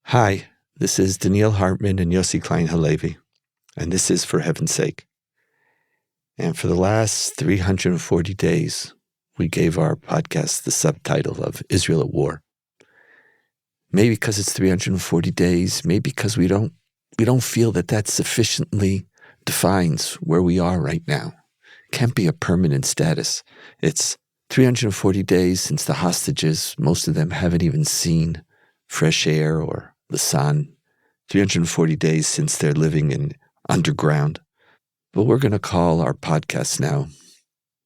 Hi, this is Donniel Hartman and Yossi Klein Halevi, and this is For Heaven's Sake. And for the last 340 days, we gave our podcast the subtitle of Israel at War. Maybe because it's 340 days, maybe because we don't feel that sufficiently defines where we are right now. Can't be a permanent status. It's 340 days since the hostages, most of them haven't even seen fresh air or the sun. 340 days since they're living in underground. But we're going to call our podcast now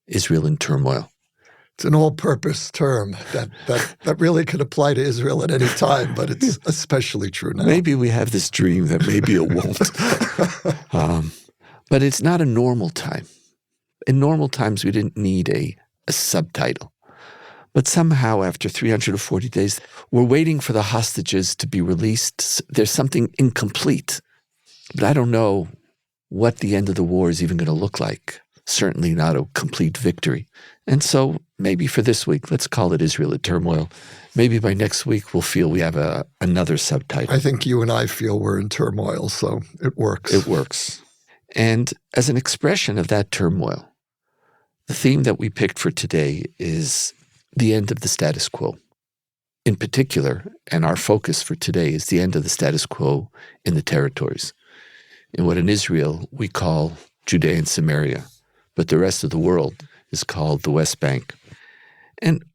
Israel in Turmoil. It's an all-purpose term that really could apply to Israel at any time, but it's especially true now. Maybe we have this dream that maybe it won't. But it's not a normal time. In normal times, we didn't need a subtitle. But somehow, after 340 days, we're waiting for the hostages to be released. There's something incomplete. But I don't know what the end of the war is even going to look like. Certainly not a complete victory. And so maybe for this week, let's call it Israel in Turmoil. Maybe by next week, we'll feel we have another subtitle. I think you and I feel we're in turmoil, so it works. It works. And as an expression of that turmoil, the theme that we picked for today is the end of the status quo. In particular, and our focus for today is the end of the status quo in the territories, in what in Israel we call Judea and Samaria, but the rest of the world is called the West Bank. And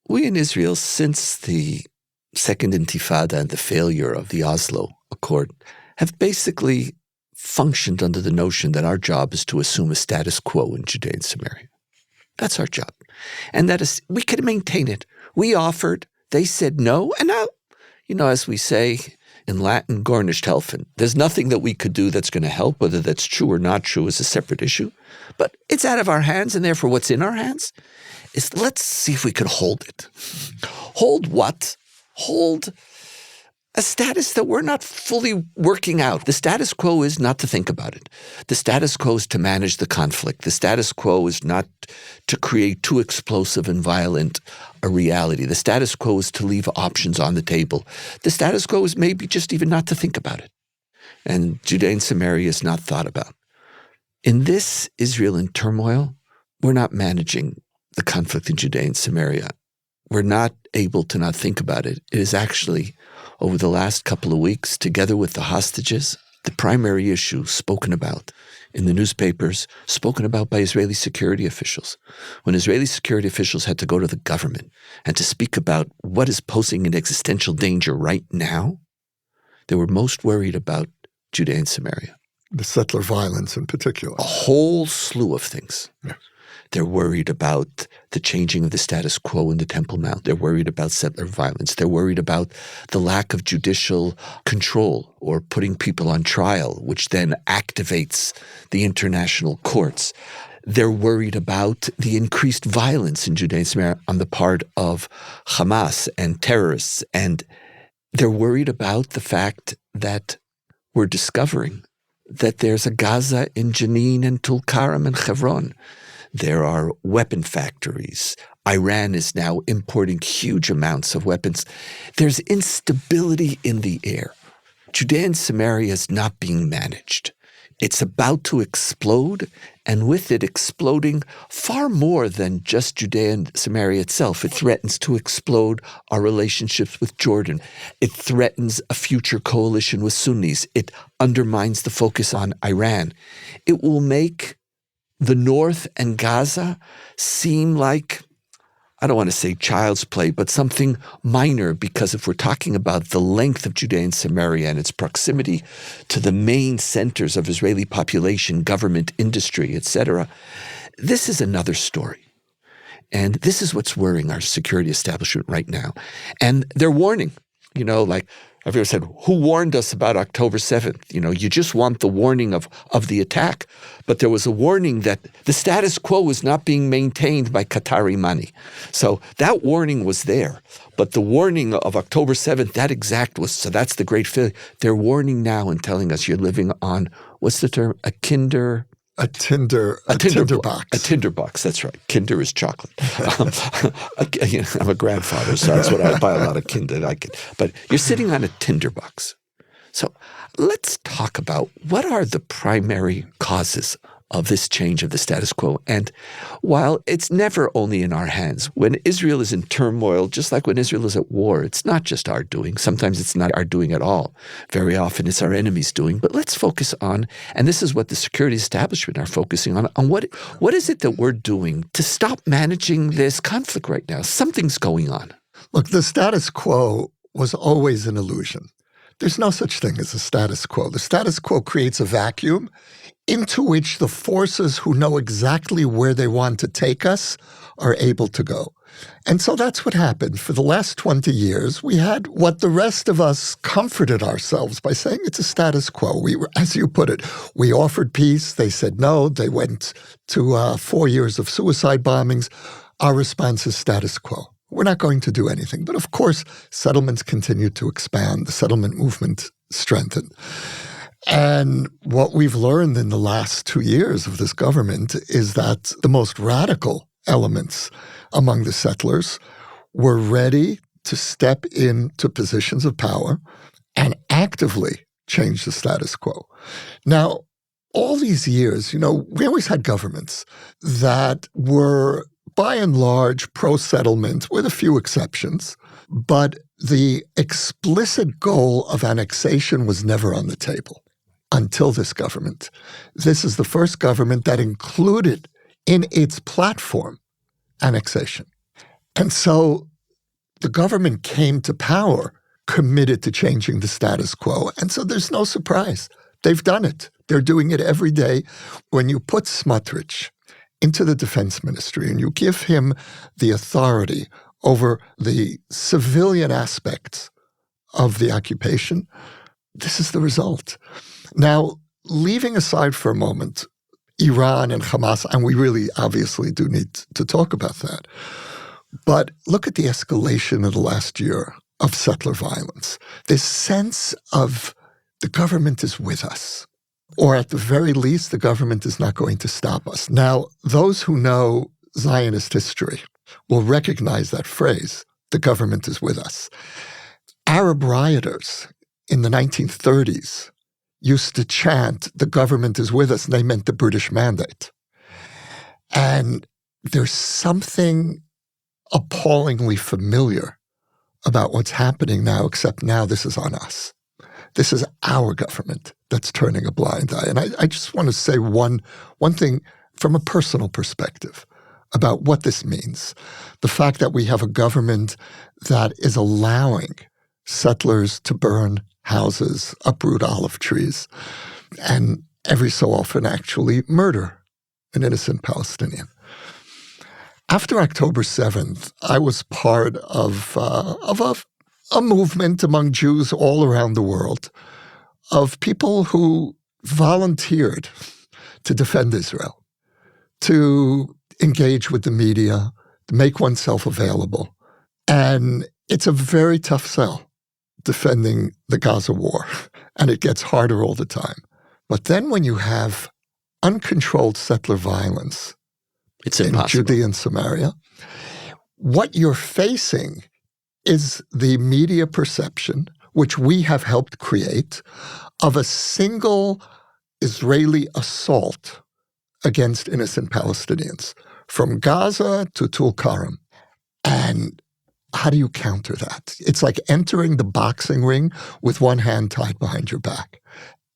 we in Israel, since the Second Intifada and the failure of the Oslo Accord, have basically functioned under the notion that our job is to assume a status quo in Judea and Samaria. That's our job. And that is, we can maintain it. We offered, they said no, and now, as we say in Latin, gar nicht helfen. There's nothing that we could do that's going to help. Whether that's true or not true is a separate issue. But it's out of our hands, and therefore what's in our hands is let's see if we can hold it. Hold what? Hold a status that we're not fully working out. The status quo is not to think about it. The status quo is to manage the conflict. The status quo is not to create too explosive and violent a reality. The status quo is to leave options on the table. The status quo is maybe just even not to think about it. And Judea and Samaria is not thought about. In this Israel in turmoil, we're not managing the conflict in Judea and Samaria. We're not able to not think about it. It is actually, over the last couple of weeks, together with the hostages, the primary issue spoken about in the newspapers, spoken about by Israeli security officials. When Israeli security officials had to go to the government and to speak about what is posing an existential danger right now, they were most worried about Judea and Samaria. The settler violence in particular. A whole slew of things. Yes. They're worried about the changing of the status quo in the Temple Mount. They're worried about settler violence. They're worried about the lack of judicial control or putting people on trial, which then activates the international courts. They're worried about the increased violence in Judea and Samaria on the part of Hamas and terrorists. And they're worried about the fact that we're discovering that there's a Gaza in Jenin and Tulkarem and Hebron. There are weapon factories. Iran is now importing huge amounts of weapons. There's instability in the air. Judea and Samaria is not being managed. It's about to explode, and with it exploding far more than just Judea and Samaria itself. It threatens to explode our relationships with Jordan. It threatens a future coalition with Sunnis. It undermines the focus on Iran. It will make the North and Gaza seem like, I don't want to say child's play, but something minor, because if we're talking about the length of Judea and Samaria and its proximity to the main centers of Israeli population, government, industry, etc., this is another story. And this is what's worrying our security establishment right now. And they're warning, I've ever said, who warned us about October 7th? You just want the warning of the attack. But there was a warning that the status quo was not being maintained by Qatari money. So that warning was there. But the warning of October 7th, so that's the great failure. They're warning now and telling us you're living on, what's the term? A kinder A tinderbox. A tinderbox, that's right. Kinder is chocolate. I'm a grandfather, so that's what I buy a lot of Kinder. But you're sitting on a tinderbox. So let's talk about what are the primary causes of this change of the status quo. And while it's never only in our hands, when Israel is in turmoil, just like when Israel is at war, it's not just our doing. Sometimes it's not our doing at all. Very often it's our enemy's doing. But let's focus on, and this is what the security establishment are focusing on what is it that we're doing to stop managing this conflict right now? Something's going on. Look, the status quo was always an illusion. There's no such thing as a status quo. The status quo creates a vacuum into which the forces who know exactly where they want to take us are able to go. And so that's what happened. For the last 20 years, we had what the rest of us comforted ourselves by saying it's a status quo. We were, as you put it, we offered peace. They said no. They went to 4 years of suicide bombings. Our response is status quo. We're not going to do anything. But of course, settlements continued to expand. The settlement movement strengthened. And what we've learned in the last 2 years of this government is that the most radical elements among the settlers were ready to step into positions of power and actively change the status quo. Now, all these years, we always had governments that were by and large pro-settlement with a few exceptions, but the explicit goal of annexation was never on the table. Until this government. This is the first government that included in its platform annexation. And so the government came to power committed to changing the status quo. And so there's no surprise. They've done it. They're doing it every day. When you put Smotrich into the defense ministry and you give him the authority over the civilian aspects of the occupation, this is the result. Now, leaving aside for a moment Iran and Hamas, and we really obviously do need to talk about that, but look at the escalation of the last year of settler violence. This sense of the government is with us, or at the very least, the government is not going to stop us. Now, those who know Zionist history will recognize that phrase, the government is with us. Arab rioters in the 1930s used to chant, the government is with us, and they meant the British mandate. And there's something appallingly familiar about what's happening now, except now this is on us. This is our government that's turning a blind eye. And I just want to say one thing from a personal perspective about what this means. The fact that we have a government that is allowing settlers to burn houses, uproot olive trees, and every so often actually murder an innocent Palestinian. After October 7th, I was part of a movement among Jews all around the world of people who volunteered to defend Israel, to engage with the media, to make oneself available. And it's a very tough sell, defending the Gaza war, and it gets harder all the time. But then when you have uncontrolled settler violence in Judea and Samaria, what you're facing is the media perception, which we have helped create, of a single Israeli assault against innocent Palestinians, from Gaza to Tulkarem. And how do you counter that? It's like entering the boxing ring with one hand tied behind your back.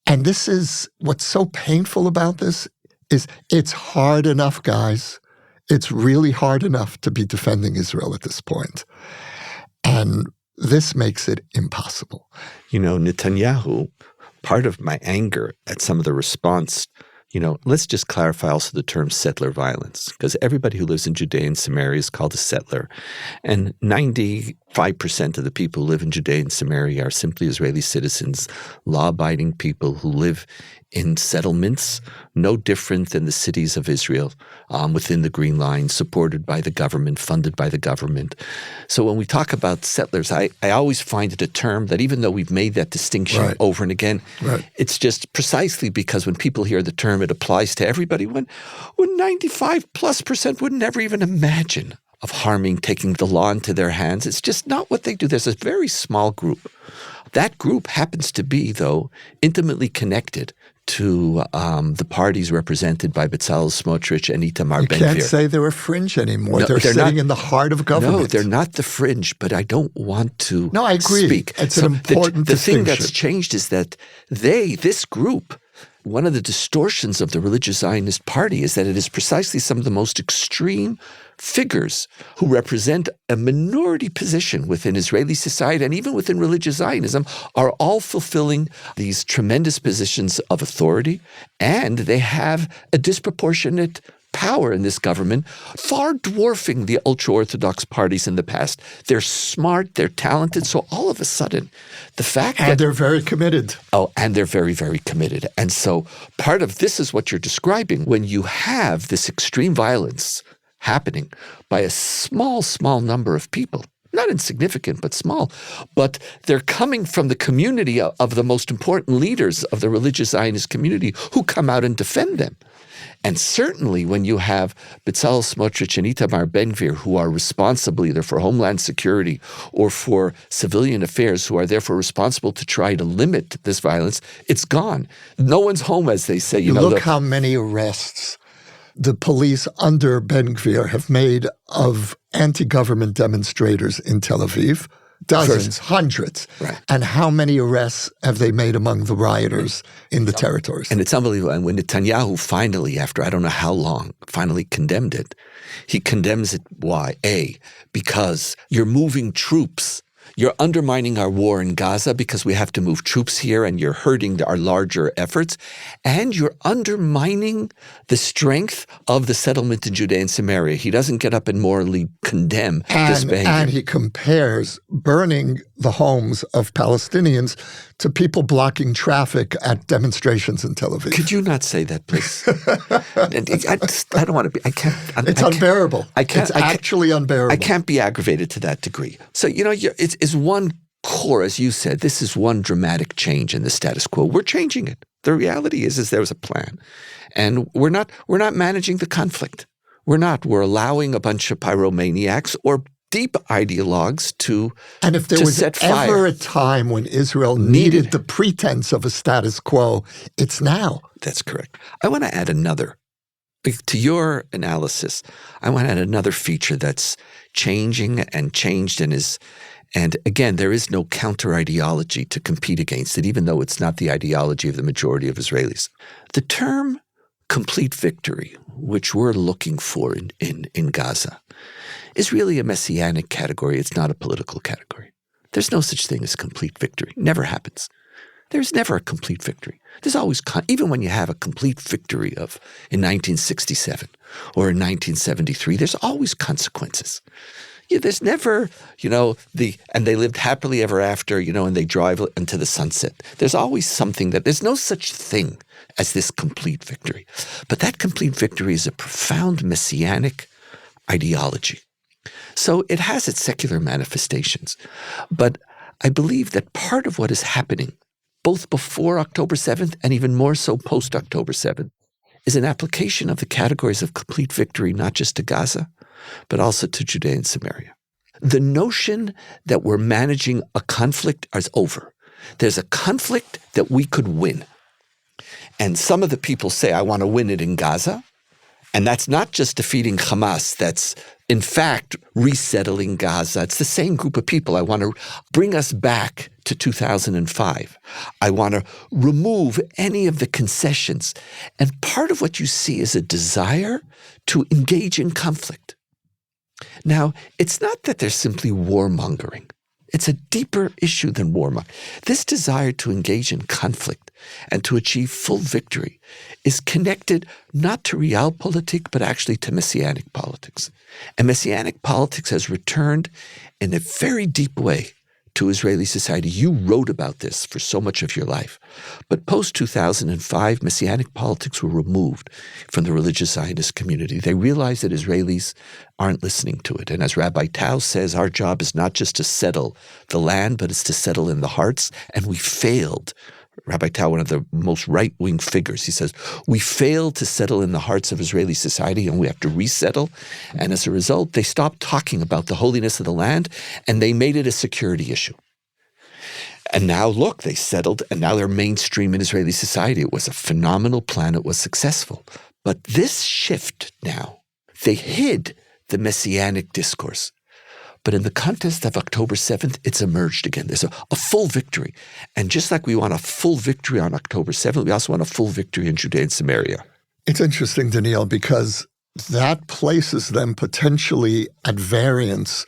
And this is what's so painful about this is it's hard enough, guys. It's really hard enough to be defending Israel at this point. And this makes it impossible. Netanyahu, part of my anger at some of the response, let's just clarify also the term settler violence, because everybody who lives in Judea and Samaria is called a settler. And 90 5% of the people who live in Judea and Samaria are simply Israeli citizens, law-abiding people who live in settlements, no different than the cities of Israel, within the Green Line, supported by the government, funded by the government. So when we talk about settlers, I always find it a term that even though we've made that distinction over and again, it's just precisely because when people hear the term, it applies to everybody. When 95+% would never even imagine of harming, taking the law into their hands. It's just not what they do. There's a very small group. That group happens to be, though, intimately connected to the parties represented by Bezalel, Smotrich, and Itamar. You can't say they're a fringe anymore. No, they're sitting in the heart of government. No, they're not the fringe, but I don't want to No, I agree. Speak. It's an important distinction. The thing that's changed is that this group, one of the distortions of the religious Zionist party is that it is precisely some of the most extreme figures who represent a minority position within Israeli society and even within religious Zionism are all fulfilling these tremendous positions of authority, and they have a disproportionate power in this government, far dwarfing the ultra-Orthodox parties in the past. They're smart, they're talented, so all of a sudden, the fact that— And they're very committed. Oh, and they're very, very committed. And so part of this is what you're describing. When you have this extreme violence happening by a small number of people, not insignificant, but small, but they're coming from the community of the most important leaders of the religious Zionist community who come out and defend them. And certainly when you have Bezalel, Smotrich, and Itamar Gvir, who are responsible either for homeland security or for civilian affairs, who are therefore responsible to try to limit this violence, it's gone. No one's home, as they say. Look how many arrests the police under Ben-Gvir have made of anti-government demonstrators in Tel Aviv. Dozens, hundreds. Right. And how many arrests have they made among the rioters in the territories? And it's unbelievable. And when Netanyahu finally, after I don't know how long, finally condemned it, he condemns it. Why? Because you're moving troops. You're undermining our war in Gaza because we have to move troops here, and you're hurting our larger efforts. And you're undermining the strength of the settlement in Judea and Samaria. He doesn't get up and morally condemn this behavior. And he compares burning the homes of Palestinians to people blocking traffic at demonstrations in Tel Aviv. Could you not say that, please? I don't want to be. I can't. It's unbearable. It's actually unbearable. I can't be aggravated to that degree. So, it's one core, as you said, this is one dramatic change in the status quo. We're changing it. The reality is there was a plan. And we're not managing the conflict. We're not. We're allowing a bunch of pyromaniacs or deep ideologues to And if there was ever a time when Israel needed the pretense of a status quo, it's now. That's correct. I want to add another. To your analysis, I want to add another feature that's changing and changed and again, there is no counter-ideology to compete against it, even though it's not the ideology of the majority of Israelis. The term complete victory, which we're looking for in Gaza, is really a messianic category. It's not a political category. There's no such thing as complete victory. Never happens. There's never a complete victory. There's always, even when you have a complete victory in 1967 or in 1973, there's always consequences. Yeah, there's never, and they lived happily ever after, and they drive into the sunset. There's always something there's no such thing as this complete victory. But that complete victory is a profound messianic ideology. So it has its secular manifestations. But I believe that part of what is happening, both before October 7th and even more so post-October 7th, is an application of the categories of complete victory, not just to Gaza, but also to Judea and Samaria. The notion that we're managing a conflict is over. There's a conflict that we could win. And some of the people say, I want to win it in Gaza. And that's not just defeating Hamas. That's, in fact, resettling Gaza. It's the same group of people. I want to bring us back to 2005. I want to remove any of the concessions. And part of what you see is a desire to engage in conflict. Now, it's not that there's simply warmongering. It's a deeper issue than warmongering. This desire to engage in conflict and to achieve full victory is connected not to realpolitik, but actually to messianic politics. And messianic politics has returned in a very deep way to Israeli society. You wrote about this for so much of your life. But post-2005, messianic politics were removed from the religious Zionist community. They realized that Israelis aren't listening to it. And as Rabbi Tao says, our job is not just to settle the land, but it's to settle in the hearts. And we failed. Rabbi Tao, one of the most right-wing figures, he says, we failed to settle in the hearts of Israeli society and we have to resettle. And as a result, they stopped talking about the holiness of the land and they made it a security issue. And now, look, they settled and now they're mainstream in Israeli society. It was a phenomenal plan. It was successful. But this shift now, they hid the messianic discourse. But in the context of October 7th, it's emerged again. There's a full victory. And just like we want a full victory on October 7th, we also want a full victory in Judea and Samaria. It's interesting, Donniel, because that places them potentially at variance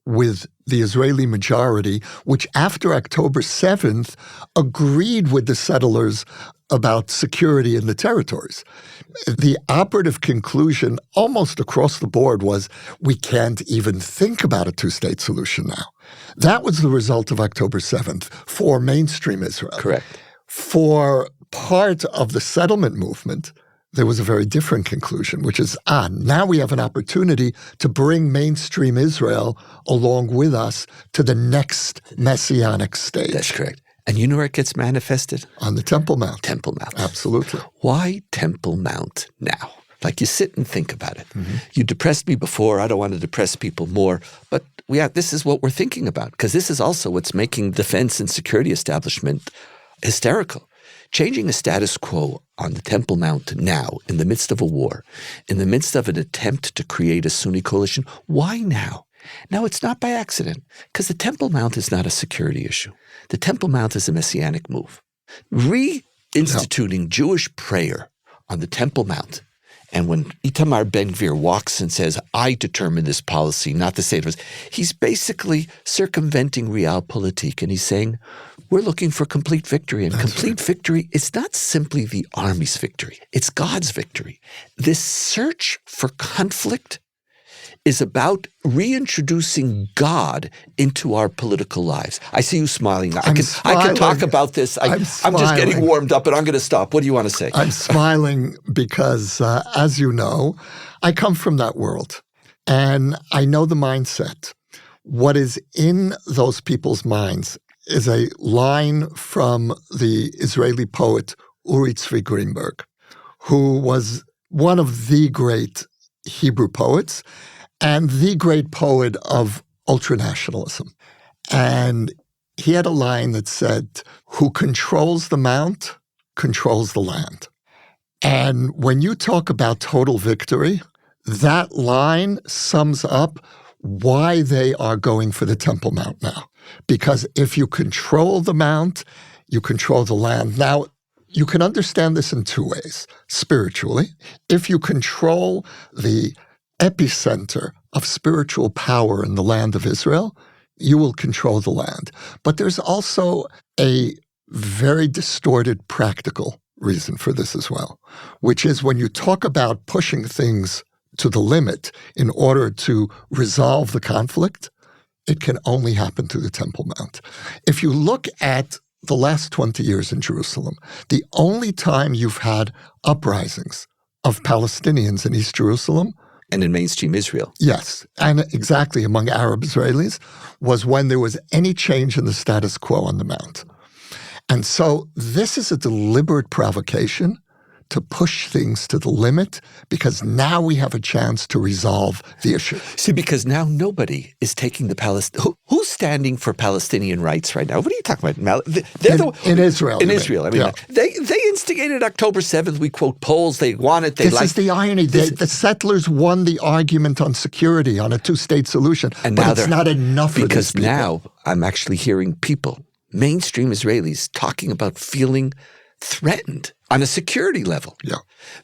with the Israeli majority, which after October 7th agreed with the settlers about security in the territories. The operative conclusion almost across the board was we can't even think about a two-state solution now. That was the result of October 7th for mainstream Israel. Correct. For part of the settlement movement, there was a very different conclusion, which is, now we have an opportunity to bring mainstream Israel along with us to the next messianic stage. That's correct. And you know where it gets manifested? On the Temple Mount. Temple Mount. Absolutely. Why Temple Mount now? Like you sit and think about it. Mm-hmm. You depressed me before. I don't want to depress people more. But this is what we're thinking about, because this is also what's making defense and security establishment hysterical. Changing a status quo on the Temple Mount now, in the midst of a war, in the midst of an attempt to create a Sunni coalition, why now? Now, it's not by accident, because the Temple Mount is not a security issue. The Temple Mount is a messianic move. Reinstituting Jewish prayer on the Temple Mount, and when Itamar Ben Gvir walks and says, I determine this policy, not the state of us, he's basically circumventing realpolitik, and he's saying, we're looking for complete victory. And complete victory is not simply the army's victory. It's God's victory. This search for conflict is about reintroducing God into our political lives. I see you smiling. I can talk about this. I'm just getting warmed up, and I'm going to stop. What do you want to say? I'm smiling because, as you know, I come from that world, and I know the mindset. What is in those people's minds is a line from the Israeli poet Uri Tzvi Greenberg, who was one of the great Hebrew poets and the great poet of ultranationalism. And he had a line that said, who controls the mount controls the land. And when you talk about total victory, that line sums up why they are going for the Temple Mount now. Because if you control the mount, you control the land. Now, you can understand this in two ways. Spiritually, if you control the epicenter of spiritual power in the land of Israel, you will control the land. But there's also a very distorted practical reason for this as well, which is when you talk about pushing things to the limit in order to resolve the conflict, it can only happen through the Temple Mount. If you look at the last 20 years in Jerusalem, the only time you've had uprisings of Palestinians in East Jerusalem, and in mainstream Israel. Yes, and exactly among Arab Israelis, was when there was any change in the status quo on the Mount. And so this is a deliberate provocation to push things to the limit, because now we have a chance to resolve the issue. See, because now nobody is taking the who's standing for Palestinian rights right now? What are you talking about? In Israel. In Israel. I mean, yeah. They instigated October 7th. We quote polls. They want it. This is the irony. The settlers won the argument on security, on a two-state solution, and but now it's not enough for because these people. Now I'm actually hearing people, mainstream Israelis, talking about feeling threatened on a security level. Yeah.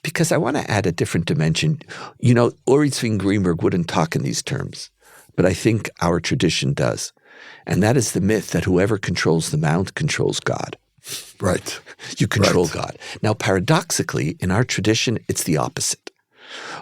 Because I want to add a different dimension. You know, Uri Tzvi Greenberg wouldn't talk in these terms, but I think our tradition does. And that is the myth that whoever controls the mount controls God. Right. You control Right. God. Now, paradoxically, in our tradition, it's the opposite.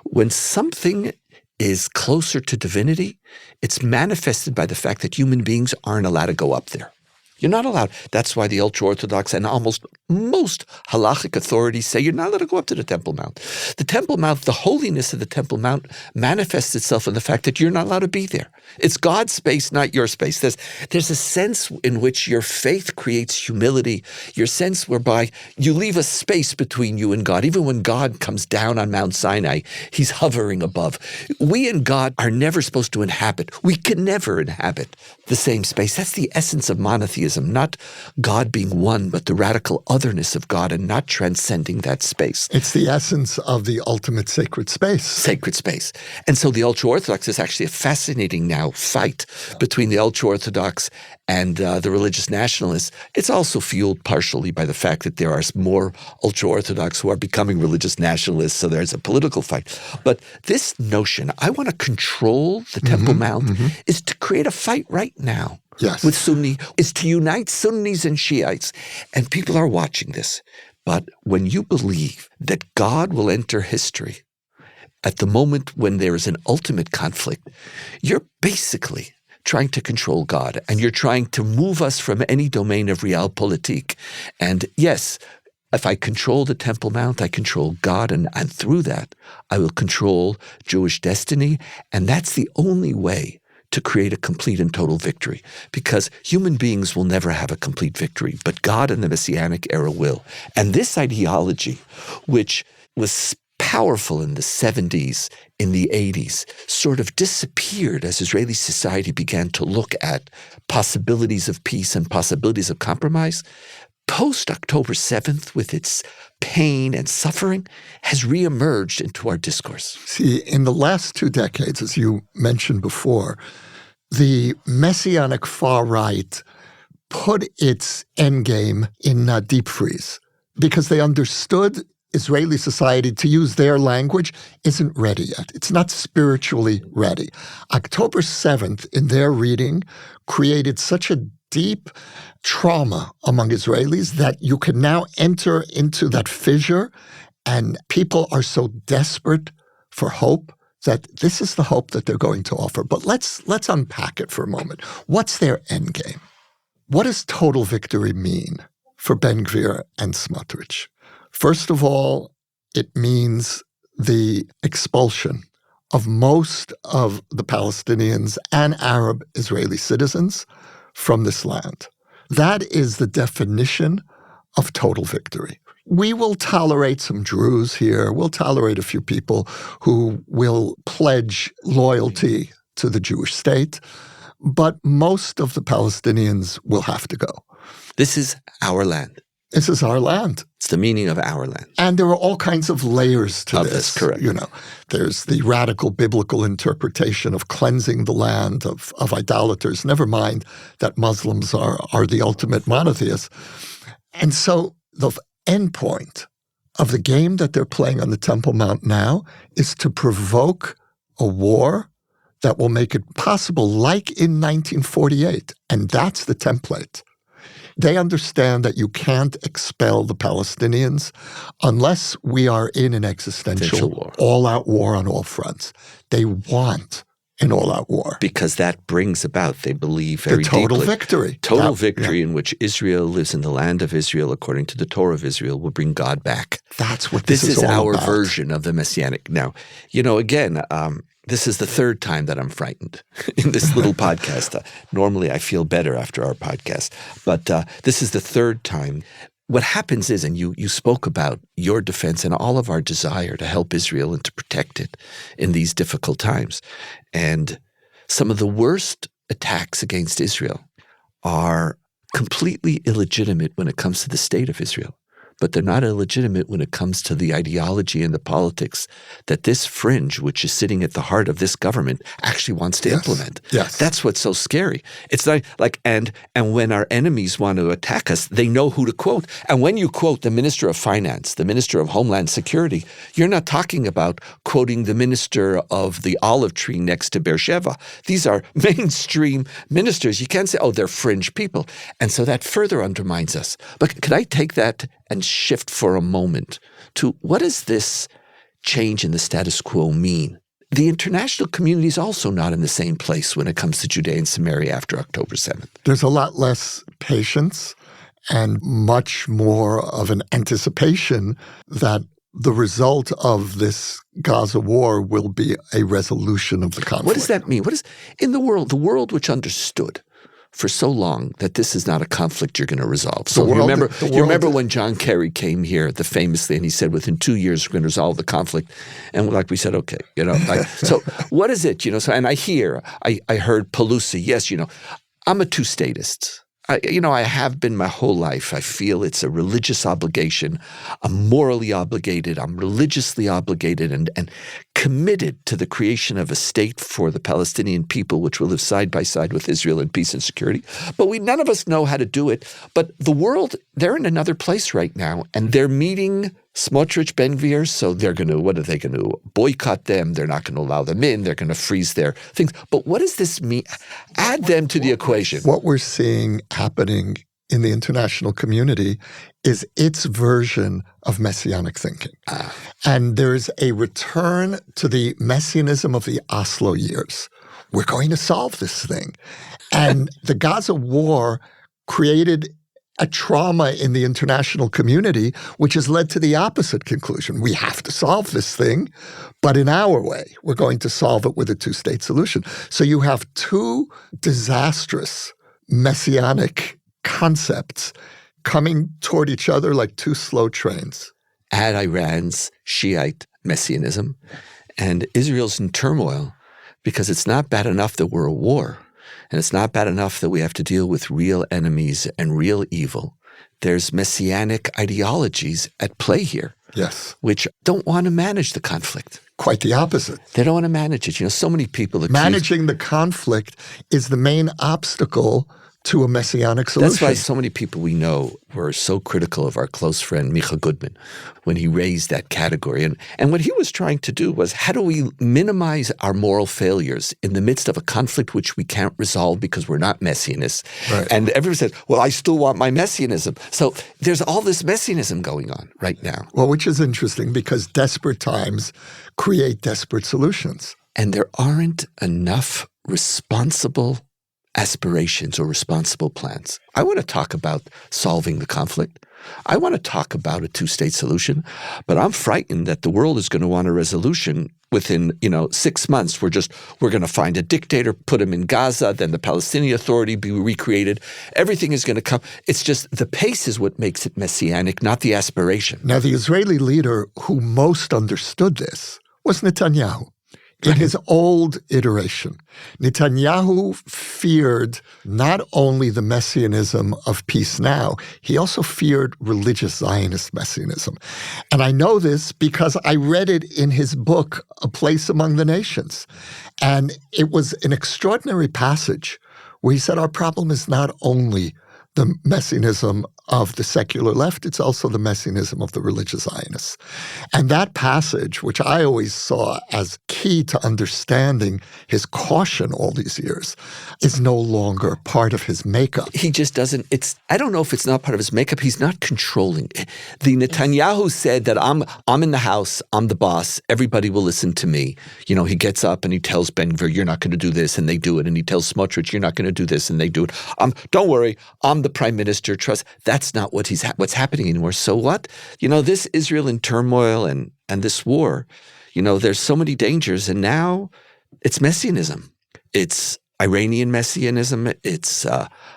When something is closer to divinity, it's manifested by the fact that human beings aren't allowed to go up there. You're not allowed. That's why the ultra-Orthodox and almost most halachic authorities say you're not allowed to go up to the Temple Mount. The Temple Mount, the holiness of the Temple Mount manifests itself in the fact that you're not allowed to be there. It's God's space, not your space. There's a sense in which your faith creates humility, your sense whereby you leave a space between you and God. Even when God comes down on Mount Sinai, he's hovering above. We and God are never supposed to inhabit. We can never inhabit the same space. That's the essence of monotheism, not God being one, but the radical otherness of God and not transcending that space. It's the essence of the ultimate sacred space. Sacred space. And so the ultra-Orthodox is actually a fascinating now fight between the ultra-Orthodox and the religious nationalists. It's also fueled partially by the fact that there are more ultra-Orthodox who are becoming religious nationalists, so there's a political fight. But this notion, I want to control the Temple Mount, is to create a fight right now. Yes. With Sunni, is to unite Sunnis and Shiites. And people are watching this. But when you believe that God will enter history at the moment when there is an ultimate conflict, you're basically trying to control God, and you're trying to move us from any domain of realpolitik. And yes, if I control the Temple Mount, I control God, and through that, I will control Jewish destiny. And that's the only way to create a complete and total victory, because human beings will never have a complete victory, but God in the messianic era will. And this ideology, which was powerful in the 70s, in the 80s, sort of disappeared as Israeli society began to look at possibilities of peace and possibilities of compromise. Post-October 7th, with its pain and suffering, has reemerged into our discourse. See, in the last 2 decades, as you mentioned before, the messianic far right put its endgame in deep freeze because they understood Israeli society, to use their language, isn't ready yet. It's not spiritually ready. October 7th, in their reading, created such a deep trauma among Israelis that you can now enter into that fissure, and people are so desperate for hope that this is the hope that they're going to offer. But let's unpack it for a moment. What's their end game? What does total victory mean for Ben Gvir and Smotrich? First of all, it means the expulsion of most of the Palestinians and Arab Israeli citizens from this land. That is the definition of total victory. We will tolerate some Druze here. We'll tolerate a few people who will pledge loyalty to the Jewish state, but most of the Palestinians will have to go. This is our land. This is our land. It's the meaning of our land. And there are all kinds of layers to this. Correct. You know, there's the radical biblical interpretation of cleansing the land of idolaters, never mind that Muslims are the ultimate monotheists. And so the end point of the game that they're playing on the Temple Mount now is to provoke a war that will make it possible, like in 1948. And that's the template. They understand that you can't expel the Palestinians unless we are in an existential war. All-out war on all fronts. They want an all-out war. Because that brings about, they believe very the total deeply, victory. Total victory in which Israel lives in the land of Israel according to the Torah of Israel will bring God back. That's what this is all our about. version of the messianic. Now, again, this is the third time that I'm frightened in this little podcast. Normally, I feel better after our podcast, but this is the third time. What happens is, and you spoke about your defense and all of our desire to help Israel and to protect it in these difficult times. And some of the worst attacks against Israel are completely illegitimate when it comes to the state of Israel. but they're not illegitimate when it comes to the ideology and the politics that this fringe, which is sitting at the heart of this government, actually wants to implement. Yes. That's what's so scary. It's not like, and when our enemies want to attack us, they know who to quote. And when you quote the Minister of Finance, the Minister of Homeland Security, you're not talking about quoting the Minister of the olive tree next to Beersheba. These are mainstream ministers. You can't say, oh, they're fringe people. And so that further undermines us. But could I take that and shift for a moment to what does this change in the status quo mean? The international community is also not in the same place when it comes to Judea and Samaria after October 7th. There's a lot less patience and much more of an anticipation that the result of this Gaza war will be a resolution of the conflict. What does that mean? What is in the world which understood for so long that this is not a conflict you're going to resolve. So you remember when John Kerry came here, famously, and he said, within 2 years, we're going to resolve the conflict. And like we said, okay, so what is it, So, and I heard Pelosi, yes, I'm a two-statist. I have been my whole life. I feel it's a religious obligation. I'm morally obligated. I'm religiously obligated and committed to the creation of a state for the Palestinian people, which will live side by side with Israel in peace and security. But none of us know how to do it. But the world, they're in another place right now, and they're meeting Smotrich, Gvir, so what are they going to boycott them? They're not going to allow them in. They're going to freeze their things. But what does this mean? Add them to the equation. What we're seeing happening in the international community is its version of messianic thinking. And there's a return to the messianism of the Oslo years. We're going to solve this thing. And the Gaza war created a trauma in the international community, which has led to the opposite conclusion. We have to solve this thing, but in our way. We're going to solve it with a two-state solution. So you have two disastrous messianic concepts coming toward each other like two slow trains. Add Iran's Shiite messianism, and Israel's in turmoil because it's not bad enough that we're at war. And it's not bad enough that we have to deal with real enemies and real evil. There's messianic ideologies at play here. Yes. Which don't want to manage the conflict. Quite the opposite. They don't want to manage it. So many people managing the conflict is the main obstacle to a messianic solution. That's why so many people we know were so critical of our close friend Micha Goodman when he raised that category. And what he was trying to do was, how do we minimize our moral failures in the midst of a conflict which we can't resolve because we're not messianists? Right. And everyone said, well, I still want my messianism. So there's all this messianism going on right now. Well, which is interesting because desperate times create desperate solutions. And there aren't enough responsible aspirations or responsible plans. I want to talk about solving the conflict. I want to talk about a two-state solution, but I'm frightened that the world is going to want a resolution within, 6 months. We're going to find a dictator, put him in Gaza, then the Palestinian Authority be recreated. Everything is going to come. It's just the pace is what makes it messianic, not the aspiration. Now, the Israeli leader who most understood this was Netanyahu. In his old iteration, Netanyahu feared not only the messianism of peace now, he also feared religious Zionist messianism. And I know this because I read it in his book, A Place Among the Nations. And it was an extraordinary passage where he said, our problem is not only the messianism of the secular left, it's also the messianism of the religious Zionists. And that passage, which I always saw as key to understanding his caution all these years, is no longer part of his makeup. He just doesn't, I don't know if it's not part of his makeup, he's not controlling. The Netanyahu said that I'm in the house, I'm the boss, everybody will listen to me. He gets up and he tells Gvir, you're not going to do this, and they do it. And he tells Smotrich, you're not going to do this, and they do it. Don't worry, I'm the prime minister, trust. That's not what's happening anymore. So what? This Israel in turmoil and this war, there's so many dangers. And now it's messianism. It's Iranian messianism. It's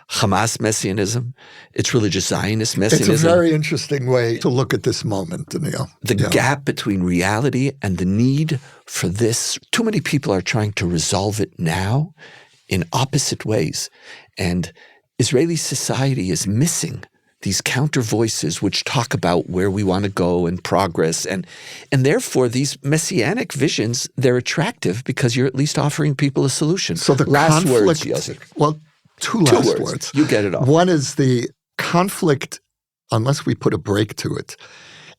Hamas messianism. It's religious Zionist messianism. It's a very interesting way to look at this moment, Donniel. The gap between reality and the need for this. Too many people are trying to resolve it now in opposite ways. And Israeli society is missing these counter voices which talk about where we want to go and progress. And therefore, these messianic visions, they're attractive because you're at least offering people a solution. So the last conflict, words, Yossi. Well, two last words. You get it all. One is the conflict, unless we put a break to it,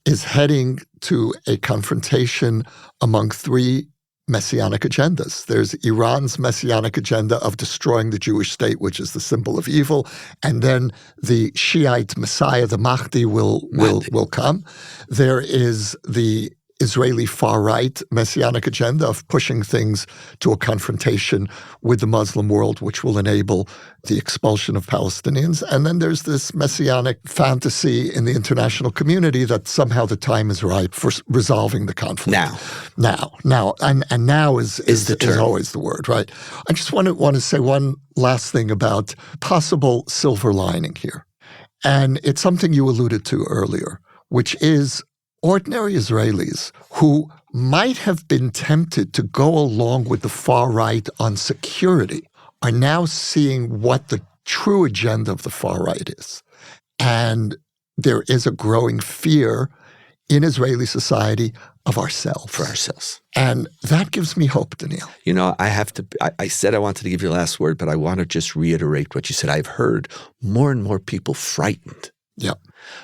is heading to a confrontation among three messianic agendas. There's Iran's messianic agenda of destroying the Jewish state, which is the symbol of evil, and then the Shiite Messiah, the Mahdi, will come. There is the Israeli far-right messianic agenda of pushing things to a confrontation with the Muslim world, which will enable the expulsion of Palestinians. And then there's this messianic fantasy in the international community that somehow the time is ripe for resolving the conflict. Now. And now is always the word, right? I just want to say one last thing about possible silver lining here. And it's something you alluded to earlier, which is ordinary Israelis who might have been tempted to go along with the far right on security are now seeing what the true agenda of the far right is. And there is a growing fear in Israeli society of ourselves. For ourselves. And that gives me hope, Donniel. You know, I said I wanted to give you the last word, but I want to just reiterate what you said. I've heard more and more people frightened. Yeah.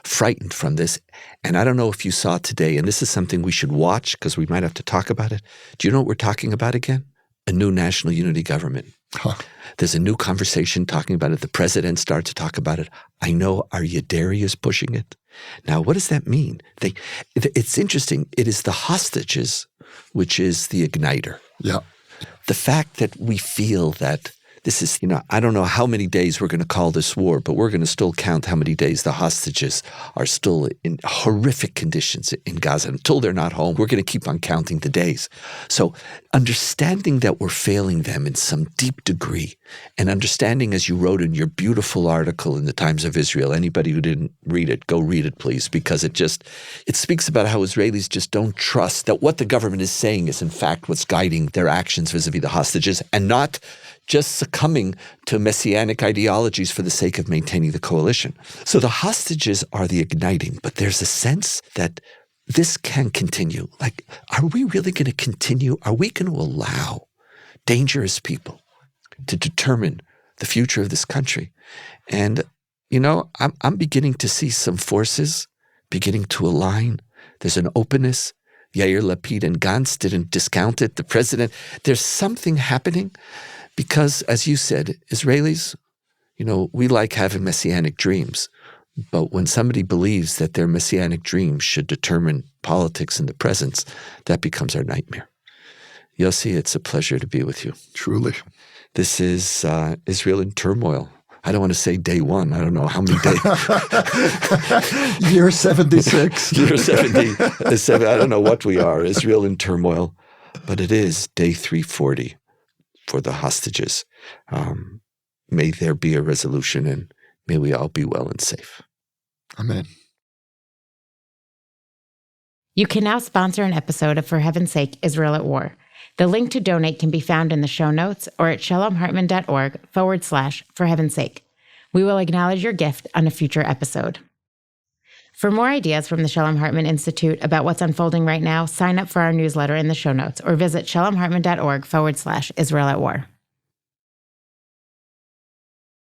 Frightened from this. And I don't know if you saw today, and this is something we should watch because we might have to talk about it. Do you know what we're talking about again? A new national unity government. Huh. There's a new conversation talking about it. The president started to talk about it. I know our Yaderi is pushing it. Now, what does that mean? It's interesting. It is the hostages, which is the igniter. Yeah. The fact that we feel that this is, I don't know how many days we're going to call this war, but we're going to still count how many days the hostages are still in horrific conditions in Gaza. Until they're not home, we're going to keep on counting the days. So understanding that we're failing them in some deep degree, and understanding, as you wrote in your beautiful article in the Times of Israel, anybody who didn't read it, go read it, please, because it speaks about how Israelis just don't trust that what the government is saying is in fact what's guiding their actions vis-a-vis the hostages, and not just succumbing to messianic ideologies for the sake of maintaining the coalition. So the hostages are the igniting, but there's a sense that this can continue. Like, are we really going to continue? Are we going to allow dangerous people to determine the future of this country? And, I'm beginning to see some forces beginning to align. There's an openness. Yair Lapid and Gantz didn't discount it. The president, there's something happening. Because, as you said, Israelis, we like having messianic dreams. But when somebody believes that their messianic dreams should determine politics in the present, that becomes our nightmare. Yossi, it's a pleasure to be with you. Truly. This is Israel in turmoil. I don't want to say day one. I don't know how many days. Year 76. Year 70. I don't know what we are. Israel in turmoil. But it is day 340. For the hostages. May there be a resolution, and may we all be well and safe. Amen. You can now sponsor an episode of For Heaven's Sake, Israel at War. The link to donate can be found in the show notes or at shalomhartman.org/For Heaven's Sake. We will acknowledge your gift on a future episode. For more ideas from the Shalom Hartman Institute about what's unfolding right now, sign up for our newsletter in the show notes or visit shalomhartman.org/Israel at War.